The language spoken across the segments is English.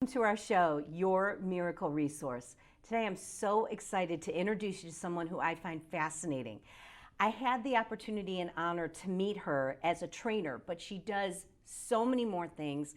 To our show, Your Miracle Resource. Today I'm so excited to introduce you to someone who I find fascinating. I had the opportunity and honor to meet her as a trainer, but she does so many more things.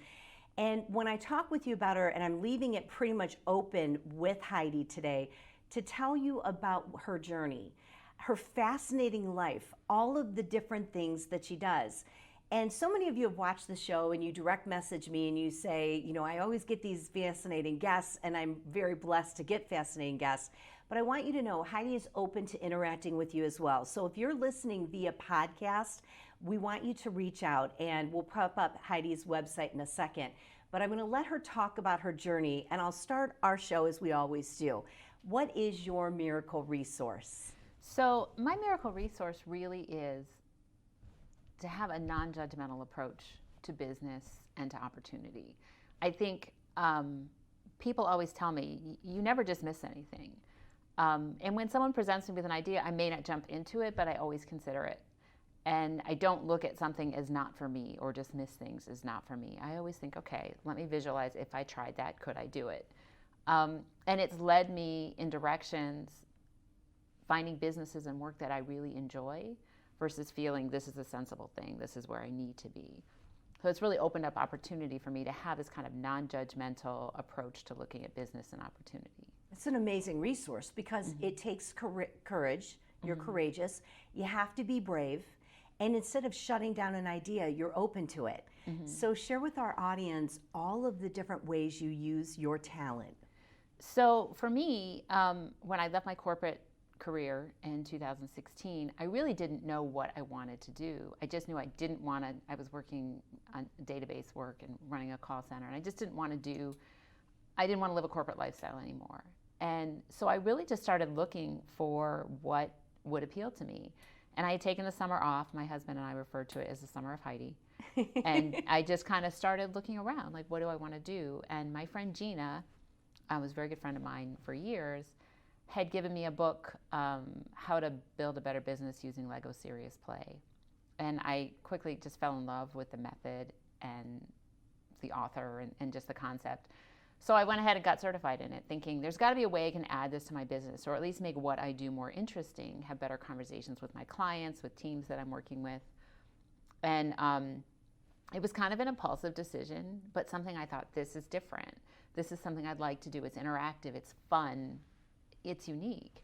And when I talk with you about her, and I'm leaving it pretty much open with Heidi today to tell you about her journey, her fascinating life, all of the different things that she does. And so many of you have watched the show and you direct message me and you say, you know, I always get these fascinating guests and I'm very blessed to get fascinating guests. But I want you to know Heidi is open to interacting with you as well. So if you're listening via podcast, we want you to reach out and we'll pop up Heidi's website in a second. But I'm going to let her talk about her journey and I'll start our show as we always do. What is your miracle resource? So my miracle resource really is to have a non-judgmental approach to business and to opportunity. I think people always tell me, you never dismiss anything. And when someone presents me with an idea, I may not jump into it, but I always consider it. And I don't look at something as not for me or dismiss things as not for me. I always think, okay, let me visualize if I tried that, could I do it? And it's led me in directions, finding businesses and work that I really enjoy, versus feeling this is a sensible thing, this is where I need to be. So it's really opened up opportunity for me to have this kind of non-judgmental approach to looking at business and opportunity. It's an amazing resource because it takes courage. You're courageous. You have to be brave. And instead of shutting down an idea, you're open to it. So share with our audience all of the different ways you use your talent. So for me, when I left my corporate career in 2016, I really didn't know what I wanted to do. I just knew I didn't want to, I was working on database work and running a call center, and I just didn't want to live a corporate lifestyle anymore. And so I really just started looking for what would appeal to me. And I had taken the summer off. My husband and I referred to it as the summer of Heidi. And I just kind of started looking around, like, what do I want to do? And my friend Gina, was a very good friend of mine for years, had given me a book, How to Build a Better Business Using Lego Serious Play. And I quickly just fell in love with the method and the author and just the concept. So I went ahead and got certified in it, thinking there's got to be a way I can add this to my business, or at least make what I do more interesting, have better conversations with my clients, with teams that I'm working with. And it was kind of an impulsive decision, but something I thought, this is different. This is something I'd like to do. It's interactive, it's fun, it's unique.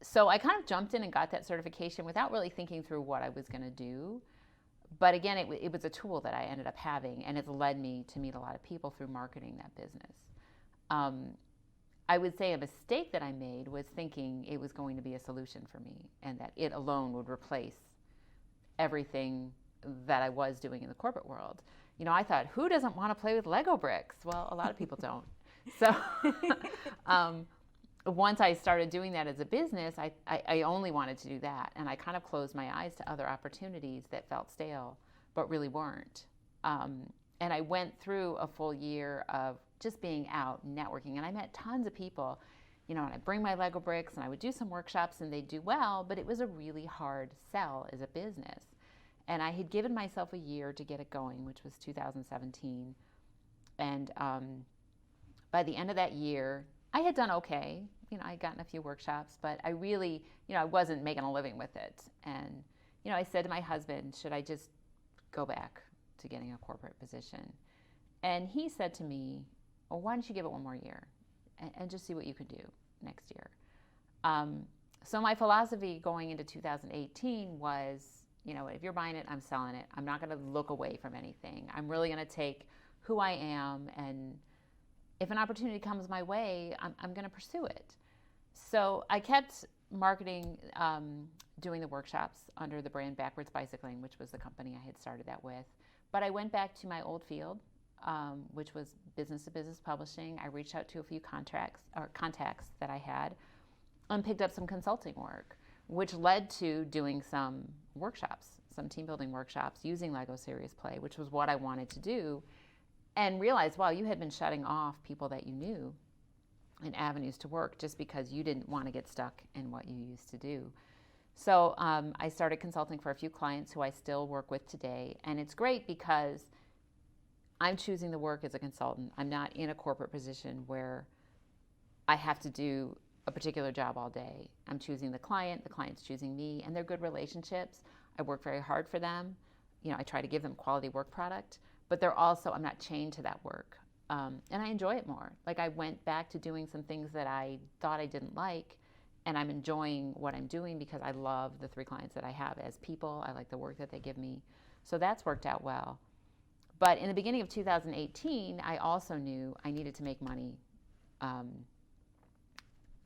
So I kind of jumped in and got that certification without really thinking through what I was going to do. But again, it was a tool that I ended up having, and it's led me to meet a lot of people through marketing that business. I would say a mistake that I made was thinking it was going to be a solution for me and that it alone would replace everything that I was doing in the corporate world. You know, I thought, who doesn't want to play with Lego bricks? Well, a lot of people don't. So once I started doing that as a business, I only wanted to do that. And I kind of closed my eyes to other opportunities that felt stale, but really weren't. And I went through a full year of just being out, networking, and I met tons of people. You know, and I'd bring my Lego bricks and I would do some workshops and they'd do well, but it was a really hard sell as a business. And I had given myself a year to get it going, which was 2017. And by the end of that year, I had done okay. You know, I'd gotten a few workshops, but I really, you know, I wasn't making a living with it. And, you know, I said to my husband, should I just go back to getting a corporate position? And he said to me, well, why don't you give it one more year and just see what you can do next year? So my philosophy going into 2018 was, you know, if you're buying it, I'm selling it. I'm not going to look away from anything. I'm really going to take who I am, and if an opportunity comes my way, I'm going to pursue it. So I kept marketing, doing the workshops under the brand Backwards Bicycling, which was the company I had started that with. But I went back to my old field, which was business-to-business publishing. I reached out to a few contacts that I had and picked up some consulting work, which led to doing some workshops, some team building workshops using Lego Serious Play, which was what I wanted to do, and realized, wow, you had been shutting off people that you knew and avenues to work just because you didn't want to get stuck in what you used to do. So I started consulting for a few clients who I still work with today, and it's great because I'm choosing the work as a consultant. I'm not in a corporate position where I have to do a particular job all day. I'm choosing the client's choosing me, and they're good relationships. I work very hard for them. I try to give them quality work product, but they're also, I'm not chained to that work. And I enjoy it more. Like, I went back to doing some things that I thought I didn't like, and I'm enjoying what I'm doing because I love the 3 clients that I have as people. I like the work that they give me. So that's worked out well. But in the beginning of 2018, I also knew I needed to make money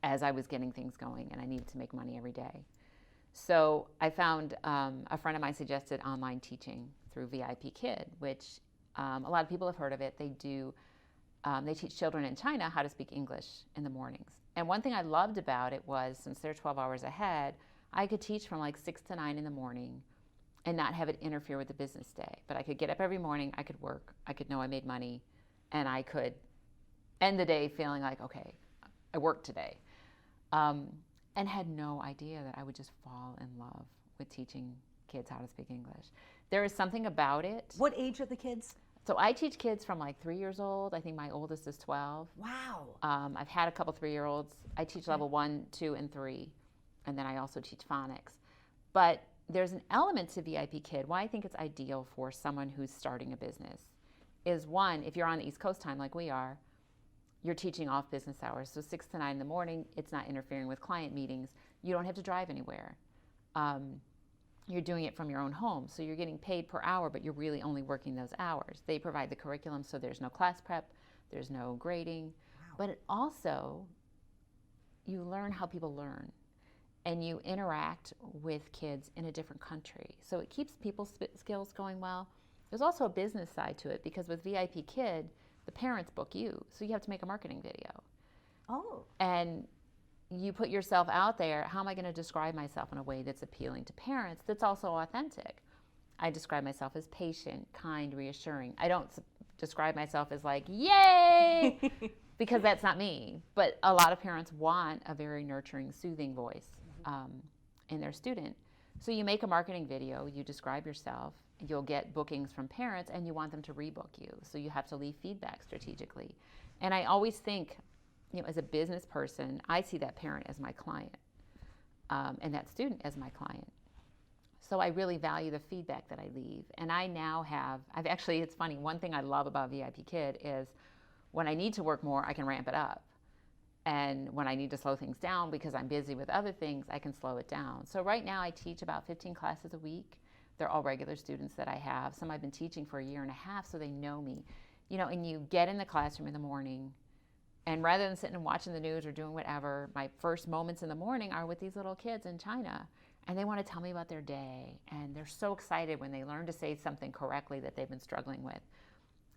as I was getting things going, and I needed to make money every day. So I found a friend of mine suggested online teaching through VIP Kid, which a lot of people have heard of it. They teach children in China how to speak English in the mornings. And one thing I loved about it was, since they're 12 hours ahead, I could teach from like 6 to 9 in the morning and not have it interfere with the business day. But I could get up every morning, I could work, I could know I made money, and I could end the day feeling like, okay, I worked today. And had no idea that I would just fall in love with teaching kids how to speak English. There is something about it. What age are the kids? So I teach kids from like 3 years old. I think my oldest is 12. Wow. I've had a couple 3-year-olds. I teach level 1, 2, and 3. And then I also teach phonics. But there's an element to VIP Kid. Why I think it's ideal for someone who's starting a business is, one, if you're on the East Coast time like we are, you're teaching off business hours. So 6 to 9 in the morning, it's not interfering with client meetings. You don't have to drive anywhere. You're doing it from your own home. So you're getting paid per hour, but you're really only working those hours. They provide the curriculum, so there's no class prep, there's no grading. Wow. But it also, you learn how people learn, and you interact with kids in a different country. So it keeps people's skills going well. There's also a business side to it, because with VIP Kid, the parents book you, so you have to make a marketing video. Oh. And you put yourself out there. How am I going to describe myself in a way that's appealing to parents, that's also authentic? I describe myself as patient, kind, reassuring. I don't describe myself as like, yay, because that's not me. But a lot of parents want a very nurturing, soothing voice in their student. So you make a marketing video, you describe yourself, you'll get bookings from parents, and you want them to rebook you. So you have to leave feedback strategically. And I always think, as a business person, I see that parent as my client, and that student as my client. So I really value the feedback that I leave. And I now it's funny, one thing I love about VIP Kid is when I need to work more, I can ramp it up. And when I need to slow things down because I'm busy with other things, I can slow it down. So right now I teach about 15 classes a week. They're all regular students that I have. Some I've been teaching for 1.5 years, so they know me. And you get in the classroom in the morning, and rather than sitting and watching the news or doing whatever, my first moments in the morning are with these little kids in China. And they want to tell me about their day. And they're so excited when they learn to say something correctly that they've been struggling with.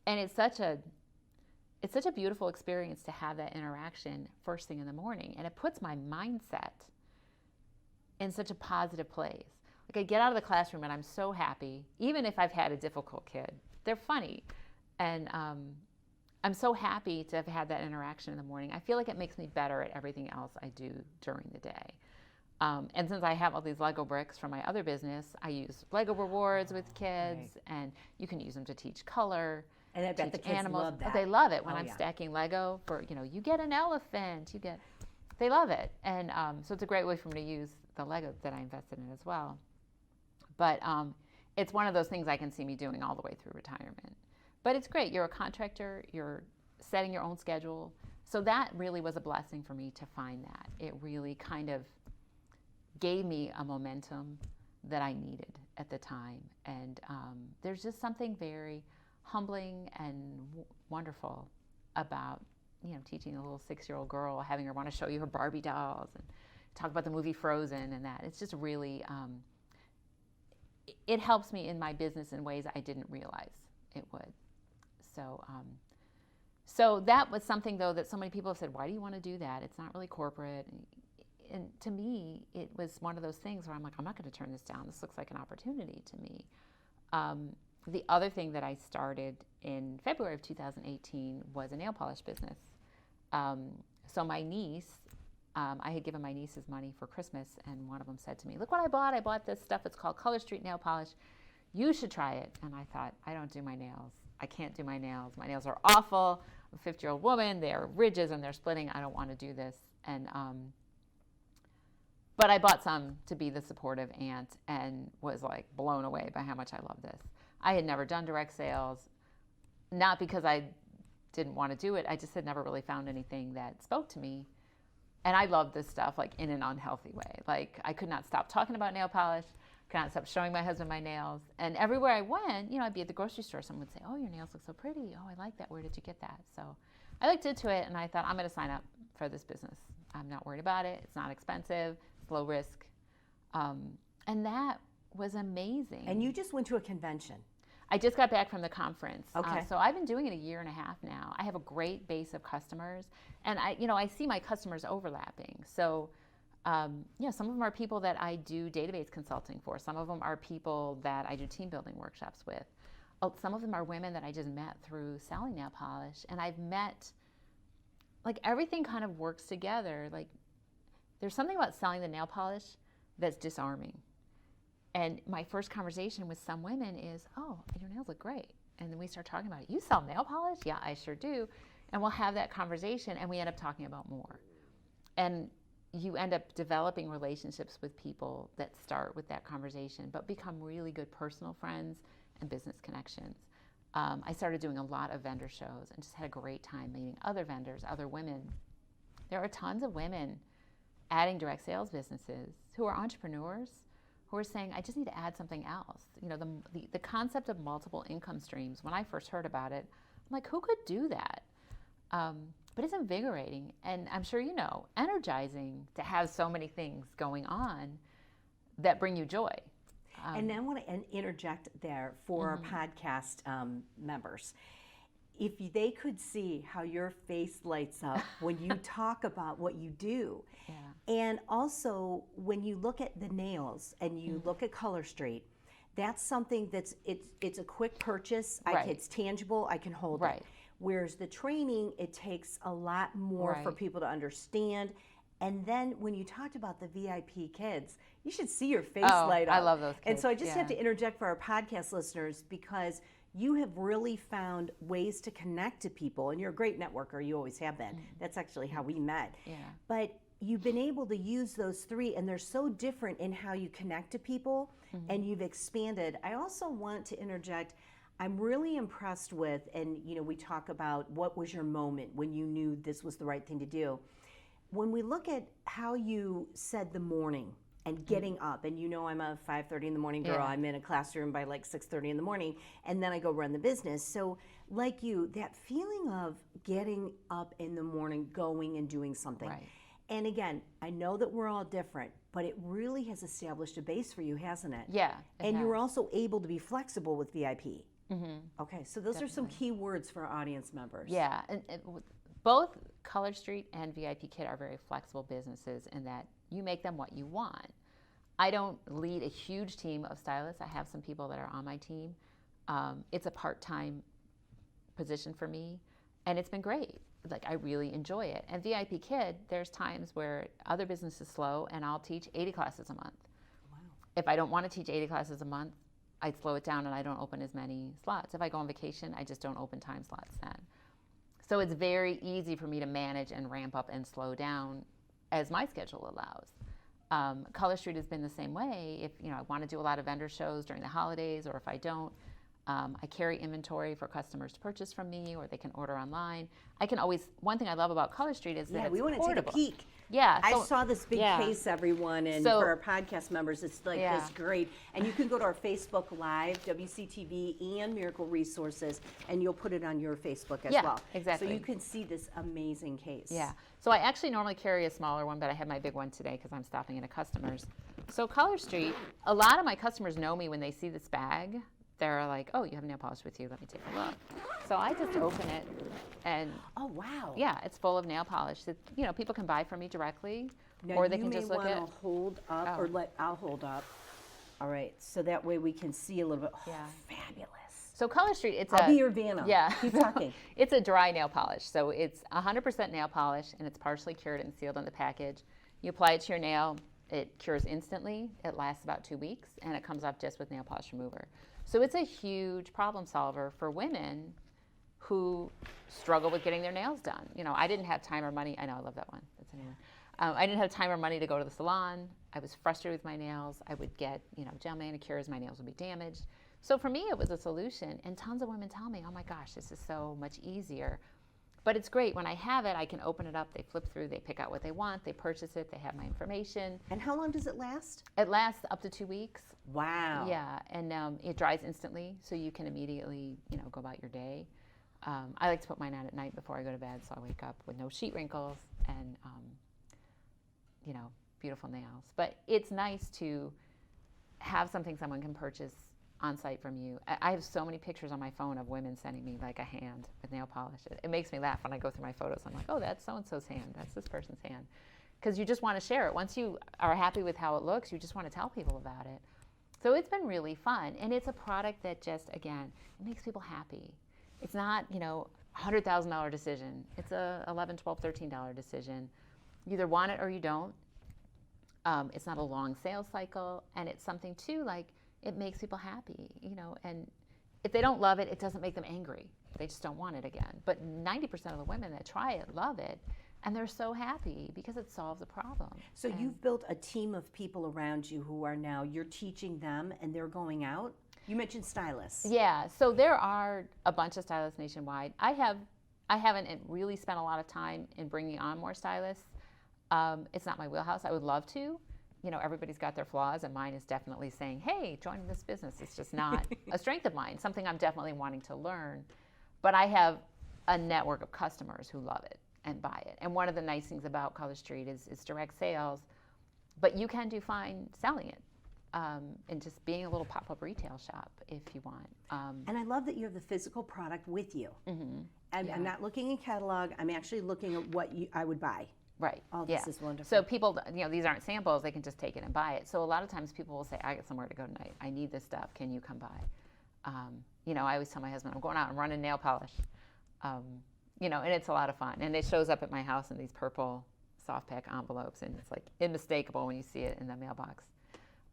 And it's such a beautiful experience to have that interaction first thing in the morning. And it puts my mindset in such a positive place. Like, I get out of the classroom and I'm so happy, even if I've had a difficult kid. They're funny. And I'm so happy to have had that interaction in the morning. I feel like it makes me better at everything else I do during the day. And since I have all these Lego bricks from my other business, I use Lego rewards with kids, and you can use them to teach color, and I bet the kids animals. love that. Oh, they love it when I'm stacking Lego for, you get an elephant, they love it. And so it's a great way for me to use the Lego that I invested in as well. But it's one of those things I can see me doing all the way through retirement. But it's great. You're a contractor. You're setting your own schedule. So that really was a blessing for me to find that. It really kind of gave me a momentum that I needed at the time. And there's just something very humbling and wonderful about, teaching a little 6-year-old girl, having her want to show you her Barbie dolls and talk about the movie Frozen and that. It's just really, it helps me in my business in ways I didn't realize it would. So that was something, though, that so many people have said, why do you want to do that? It's not really corporate. And to me, it was one of those things where I'm like, I'm not going to turn this down. This looks like an opportunity to me. The other thing that I started in February of 2018 was a nail polish business. So my niece, I had given my nieces money for Christmas, and one of them said to me, look what I bought. I bought this stuff. It's called Color Street Nail Polish. You should try it. And I thought, I don't do my nails. I can't do my nails. My nails are awful. I'm a 50-year-old woman. They're ridges and they're splitting. I don't want to do this. And but I bought some to be the supportive aunt and was like blown away by how much I love this. I had never done direct sales, not because I didn't want to do it. I just had never really found anything that spoke to me. And I love this stuff like in an unhealthy way. Like I could not stop talking about nail polish, could not stop showing my husband my nails. And everywhere I went, I'd be at the grocery store, someone would say, oh, your nails look so pretty. Oh, I like that. Where did you get that? So I looked into it and I thought, I'm going to sign up for this business. I'm not worried about it. It's not expensive. It's low risk. And that was amazing. And you just went to a convention. I just got back from the conference. Okay. So I've been doing it a year and a half now. I have a great base of customers, and I see my customers overlapping. So, some of them are people that I do database consulting for. Some of them are people that I do team building workshops with. Some of them are women that I just met through selling nail polish, and I've met, like everything kind of works together. Like there's something about selling the nail polish that's disarming. And my first conversation with some women is, oh, your nails look great. And then we start talking about it. You sell nail polish? Yeah, I sure do. And we'll have that conversation and we end up talking about more. And you end up developing relationships with people that start with that conversation, but become really good personal friends and business connections. I started doing a lot of vendor shows and just had a great time meeting other vendors, other women. There are tons of women adding direct sales businesses who are entrepreneurs, who are saying, I just need to add something else. The concept of multiple income streams, when I first heard about it, I'm like, who could do that? But it's invigorating, and I'm sure energizing to have so many things going on that bring you joy. And I want to interject there for our podcast members. If they could see how your face lights up when you talk about what you do, and also when you look at the nails and you look at Color Street, that's something that's it's a quick purchase. It's tangible. I can hold it. Whereas the training, it takes a lot more for people to understand. And then when you talked about the VIP kids, you should see your face light up. I love those kids. And so I just have to interject for our podcast listeners, because you have really found ways to connect to people, and you're a great networker. You always have been. That's actually how we met. But you've been able to use those three, and they're so different in how you connect to people, and you've expanded. I also want to interject, I'm really impressed with, and we talk about what was your moment when you knew this was the right thing to do. When we look at how you said the morning, and getting up, and I'm a 5:30 in the morning girl. I'm in a classroom by like 6:30 in the morning, and then I go run the business. So like you, that feeling of getting up in the morning, going and doing something. And again, I know that we're all different, but it really has established a base for you, hasn't it? And you're also able to be flexible with VIP. Okay, so those are some key words for our audience members. And both Color Street and VIP Kit are very flexible businesses in that you make them what you want. I don't lead a huge team of stylists. I have some people that are on my team. It's a part-time position for me, and it's been great. Like, I really enjoy it. And VIP Kid, there's times where other businesses slow, and I'll teach 80 classes a month. If I don't want to teach 80 classes a month, I slow it down and I don't open as many slots. If I go on vacation, I just don't open time slots then. So it's very easy for me to manage and ramp up and slow down as my schedule allows. Color Street has been the same way. If I want to do a lot of vendor shows during the holidays, or if I don't, I carry inventory for customers to purchase from me, or they can order online. I can always, one thing I love about Color Street is that it's we want to take a peek. I saw this big case, everyone, and for our podcast members, it's like this great. And you can go to our Facebook Live, WCTV, and Miracle Resources, and you'll put it on your Facebook as well. Exactly. So you can see this amazing case. So I actually normally carry a smaller one, but I have my big one today because I'm stopping into customers. So Color Street, a lot of my customers know me when they see this bag. They're like, oh, you have nail polish with you. Let me take a look. So I just open it and it's full of nail polish that people can buy from me directly, now or they can just look at. You may want to hold up, or I'll hold up. All right, so that way we can see a little bit. Oh, fabulous. So Color Street, I'll be your Vanna. Keep talking. It's a dry nail polish, so it's 100% nail polish, and it's partially cured and sealed on the package. You apply it to your nail. It cures instantly. It lasts about 2 weeks, and it comes off just with nail polish remover. So it's a huge problem solver for women who struggle with getting their nails done. You know, I didn't have time or money. I know, I love that one. That's a new one. I didn't have time or money to go to the salon. I was frustrated with my nails. I would get, gel manicures. My nails would be damaged. So for me, it was a solution. And tons of women tell me, oh my gosh, this is so much easier. But it's great. When I have it, I can open it up. They flip through. They pick out what they want. They purchase it. They have my information. And how long does it last? It lasts up to 2 weeks. Wow. Yeah. And it dries instantly, so you can immediately, go about your day. I like to put mine on at night before I go to bed, so I wake up with no sheet wrinkles and, beautiful nails. But it's nice to have something someone can purchase on site from you. I have so many pictures on my phone of women sending me like a hand with nail polish. It makes me laugh when I go through my photos. I'm like, oh, that's so-and-so's hand. That's this person's hand. Because you just want to share it. Once you are happy with how it looks, you just want to tell people about it. So it's been really fun. And it's a product that just, again, it makes people happy. It's not, $100,000 decision. It's a $11, $12, $13 decision. You either want it or you don't. It's not a long sales cycle. And it's something, too, like, it makes people happy, and if they don't love it, it doesn't make them angry. They just don't want it again. But 90% of the women that try it love it, and they're so happy because it solves a problem. So you've built a team of people around you who are now, you're teaching them and they're going out? You mentioned stylists. Yeah, so there are a bunch of stylists nationwide. I haven't really spent a lot of time in bringing on more stylists. It's not my wheelhouse. I would love to. Everybody's got their flaws, and mine is definitely saying, hey, join this business. It's just not a strength of mine, something I'm definitely wanting to learn. But I have a network of customers who love it and buy it. And one of the nice things about Color Street is direct sales, but you can do fine selling it and just being a little pop-up retail shop if you want. And I love that you have the physical product with you. Mm-hmm. I'm not looking in catalog. I'm actually looking at what I would buy. Right. Oh, this is wonderful. So people, these aren't samples. They can just take it and buy it. So a lot of times people will say, I got somewhere to go tonight. I need this stuff. Can you come by? I always tell my husband, I'm going out and running nail polish. And it's a lot of fun. And it shows up at my house in these purple soft pack envelopes. And it's like unmistakable when you see it in the mailbox.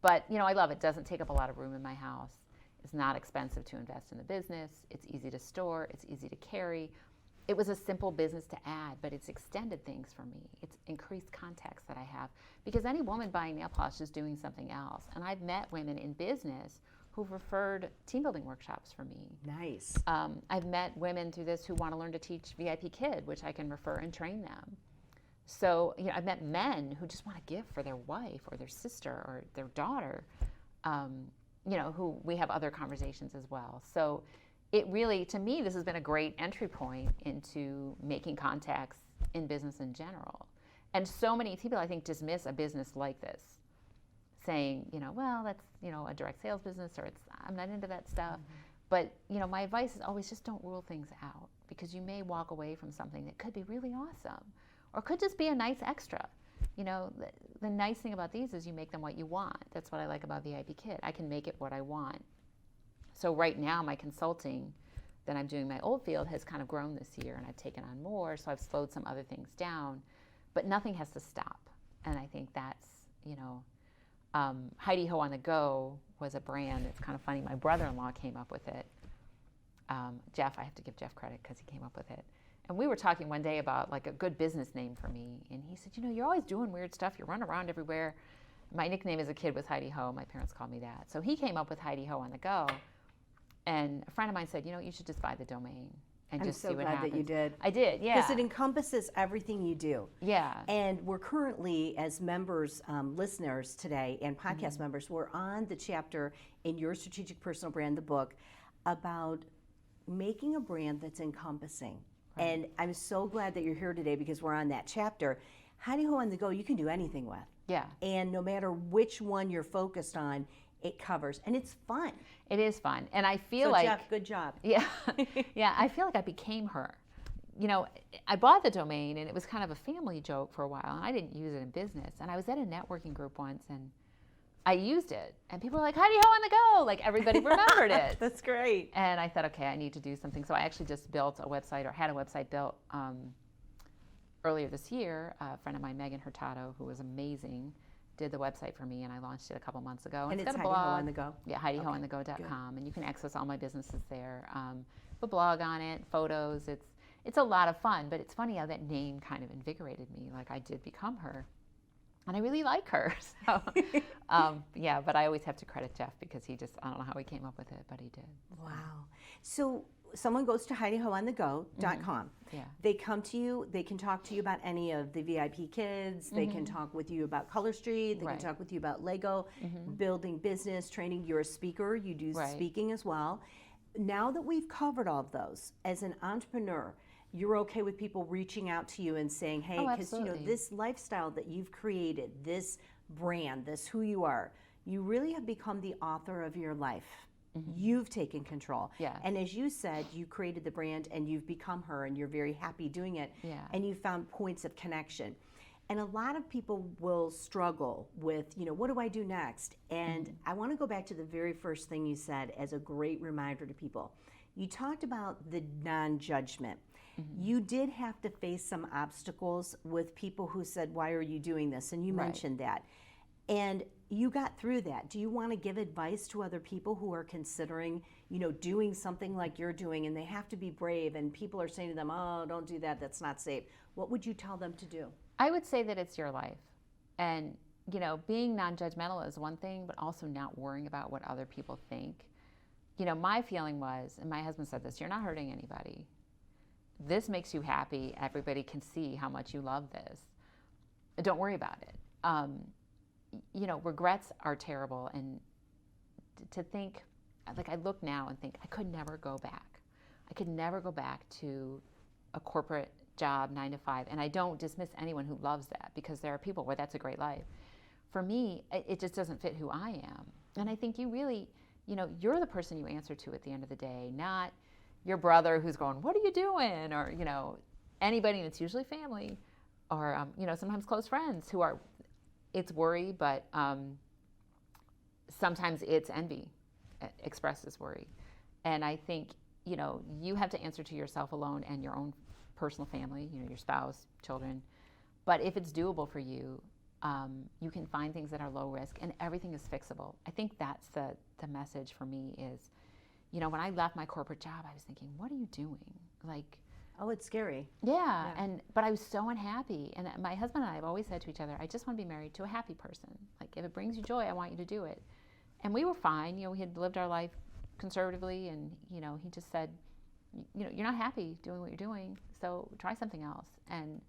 But, I love it. It doesn't take up a lot of room in my house. It's not expensive to invest in the business. It's easy to store. It's easy to carry. It was a simple business to add, but it's extended things for me. It's increased contacts that I have because any woman buying nail polish is doing something else. And I've met women in business who've referred team building workshops for me. Nice. I've met women through this who want to learn to teach VIP Kid, which I can refer and train them. So I've met men who just want to give for their wife or their sister or their daughter, who we have other conversations as well. So it really, to me, this has been a great entry point into making contacts in business in general. And so many people, I think, dismiss a business like this, saying, well, that's, a direct sales business, or I'm not into that stuff. Mm-hmm. But, my advice is always just don't rule things out, because you may walk away from something that could be really awesome, or could just be a nice extra. The nice thing about these is you make them what you want. That's what I like about VIP Kid. I can make it what I want. So right now, my consulting that I'm doing my old field has kind of grown this year, and I've taken on more, so I've slowed some other things down. But nothing has to stop. And I think that's, Heidiho on the Go was a brand. It's kind of funny. My brother-in-law came up with it. Jeff, I have to give Jeff credit because he came up with it. And we were talking one day about like a good business name for me. And he said, you're always doing weird stuff. You run around everywhere. My nickname as a kid was Heidiho. My parents called me that. So he came up with Heidiho on the Go. And a friend of mine said, you should just buy the domain and just see what happens. I'm so glad that you did. I did, yeah. Because it encompasses everything you do. Yeah. And we're currently, as members, listeners today, and podcast members, we're on the chapter in Your Strategic Personal Brand, the book, about making a brand that's encompassing. Right. And I'm so glad that you're here today because we're on that chapter. Heidiho on the Go, you can do anything with. Yeah. And no matter which one you're focused on, it covers, and it's fun. It is fun, and I feel so like Jeff, good job. Yeah, yeah. I feel like I became her. I bought the domain, and it was kind of a family joke for a while, and I didn't use it in business. And I was at a networking group once, and I used it, and people were like, "Heidiho on the Go!" Like everybody remembered it. That's great. And I thought, okay, I need to do something. So I actually just built a website, or had a website built earlier this year. A friend of mine, Megan Hurtado, who was amazing, did the website for me, and I launched it a couple months ago. And it's got a Heidiho blog. on the go? Yeah, HeidihoOnTheGo.com, and you can access all my businesses there. A blog on it, photos. It's a lot of fun, but it's funny how that name kind of invigorated me. Like, I did become her, and I really like her. So, yeah, but I always have to credit Jeff because I don't know how he came up with it, but he did. Wow. So someone goes to HeidihoOnTheGo.com. Yeah. They come to you, they can talk to you about any of the VIP kids, they can talk with you about Color Street, they can talk with you about Lego, building business, training. You're a speaker, you do speaking as well. Now that we've covered all of those, as an entrepreneur, you're okay with people reaching out to you and saying, hey, because this lifestyle that you've created, this brand, this who you are, you really have become the author of your life. You've taken control. Yeah. And as you said, you created the brand and you've become her and you're very happy doing it. Yeah. And you found points of connection. And a lot of people will struggle with, what do I do next? And I want to go back to the very first thing you said as a great reminder to people. You talked about the non-judgment. You did have to face some obstacles with people who said, why are you doing this? And you mentioned that. And you got through that. Do you want to give advice to other people who are considering, doing something like you're doing, and they have to be brave, and people are saying to them, oh, don't do that, that's not safe. What would you tell them to do? I would say that it's your life. And, being non-judgmental is one thing, but also not worrying about what other people think. My feeling was, and my husband said this, you're not hurting anybody. This makes you happy. Everybody can see how much you love this. Don't worry about it. Regrets are terrible, and to think, like, I look now and think I could never go back. I could never go back to a corporate job, 9 to 5, and I don't dismiss anyone who loves that, because there are people where that's a great life. For me, it just doesn't fit who I am. And I think you really, you're the person you answer to at the end of the day, not your brother who's going, what are you doing? Or, anybody, and it's usually family, or, sometimes close friends who are, it's worry, but sometimes it's envy expressed as worry. And I think, you have to answer to yourself alone and your own personal family, your spouse, children. But if it's doable for you, you can find things that are low risk, and everything is fixable. I think that's the message for me is, when I left my corporate job, I was thinking, what are you doing? Like, oh, it's scary. Yeah. But I was so unhappy. And my husband and I have always said to each other, I just want to be married to a happy person. Like, if it brings you joy, I want you to do it. And we were fine. We had lived our life conservatively, and, he just said, you're not happy doing what you're doing, so try something else. And,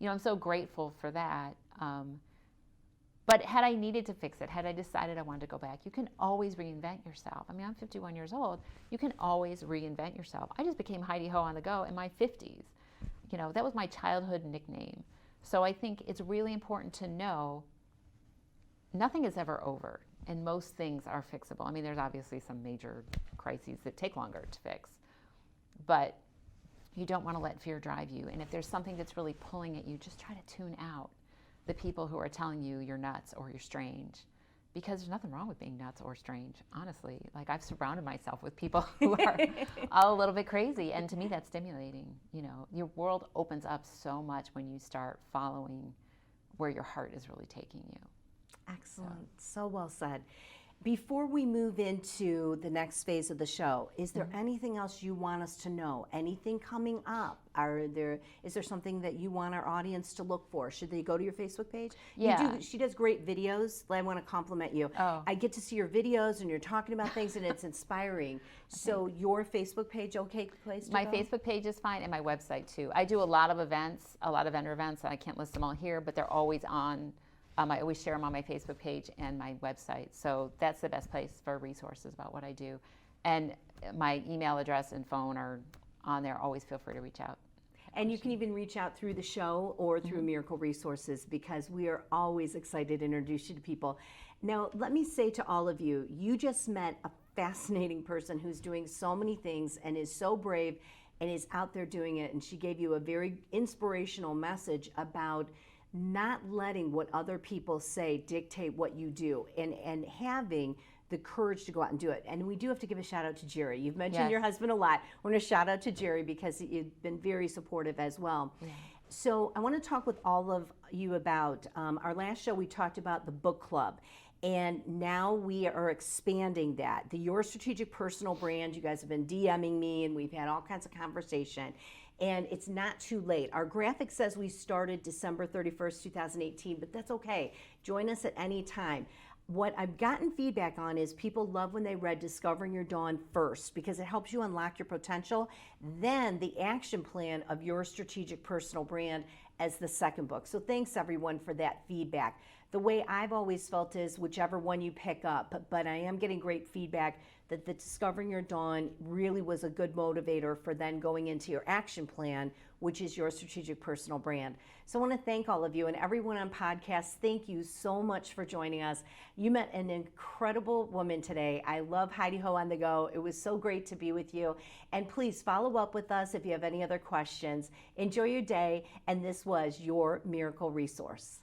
I'm so grateful for that. But had I needed to fix it, had I decided I wanted to go back, you can always reinvent yourself. I mean, I'm 51 years old. You can always reinvent yourself. I just became Heidiho on the go in my 50s. That was my childhood nickname. So I think it's really important to know nothing is ever over, and most things are fixable. I mean, there's obviously some major crises that take longer to fix, but you don't want to let fear drive you. And if there's something that's really pulling at you, just try to tune out the people who are telling you you're nuts or you're strange, because there's nothing wrong with being nuts or strange, honestly. Like, I've surrounded myself with people who are all a little bit crazy, and to me that's stimulating. Your world opens up so much when you start following where your heart is really taking you. Excellent. So well said. Before we move into the next phase of the show, is there anything else you want us to know? Anything coming up? Is there something that you want our audience to look for? Should they go to your Facebook page? Yeah. She does great videos. I want to compliment you. Oh. I get to see your videos, and you're talking about things, and it's inspiring. So your Facebook page, okay place to My go? Facebook page is fine, and my website too. I do a lot of events, a lot of vendor events. I can't list them all here, but they're always on. I always share them on my Facebook page and my website. So that's the best place for resources about what I do. And my email address and phone are on there. Always feel free to reach out. And you can even reach out through the show or through Miracle Resources, because we are always excited to introduce you to people. Now, let me say to all of you, you just met a fascinating person who's doing so many things and is so brave and is out there doing it. And she gave you a very inspirational message about not letting what other people say dictate what you do, and having the courage to go out and do it. And we do have to give a shout out to Jerry. You've mentioned Yes. your husband a lot. We're going to shout out to Jerry because you've been very supportive as well. Yeah. So I want to talk with all of you about our last show. We talked about the book club. And now we are expanding that. Your Strategic Personal Brand, you guys have been DMing me and we've had all kinds of conversation. And it's not too late. Our graphic says we started December 31st, 2018, but that's okay. Join us at any time. What I've gotten feedback on is people love when they read Discovering Your Dawn first because it helps you unlock your potential. Then the action plan of Your Strategic Personal Brand as the second book. So thanks everyone for that feedback. The way I've always felt is whichever one you pick up, but I am getting great feedback that the Discovering Your Dawn really was a good motivator for then going into your action plan, which is Your Strategic Personal Brand. So I want to thank all of you and everyone on podcast. Thank you so much for joining us. You met an incredible woman today. I love Heidiho on the go. It was so great to be with you. And please follow up with us if you have any other questions. Enjoy your day. And this was your Miracle Resource.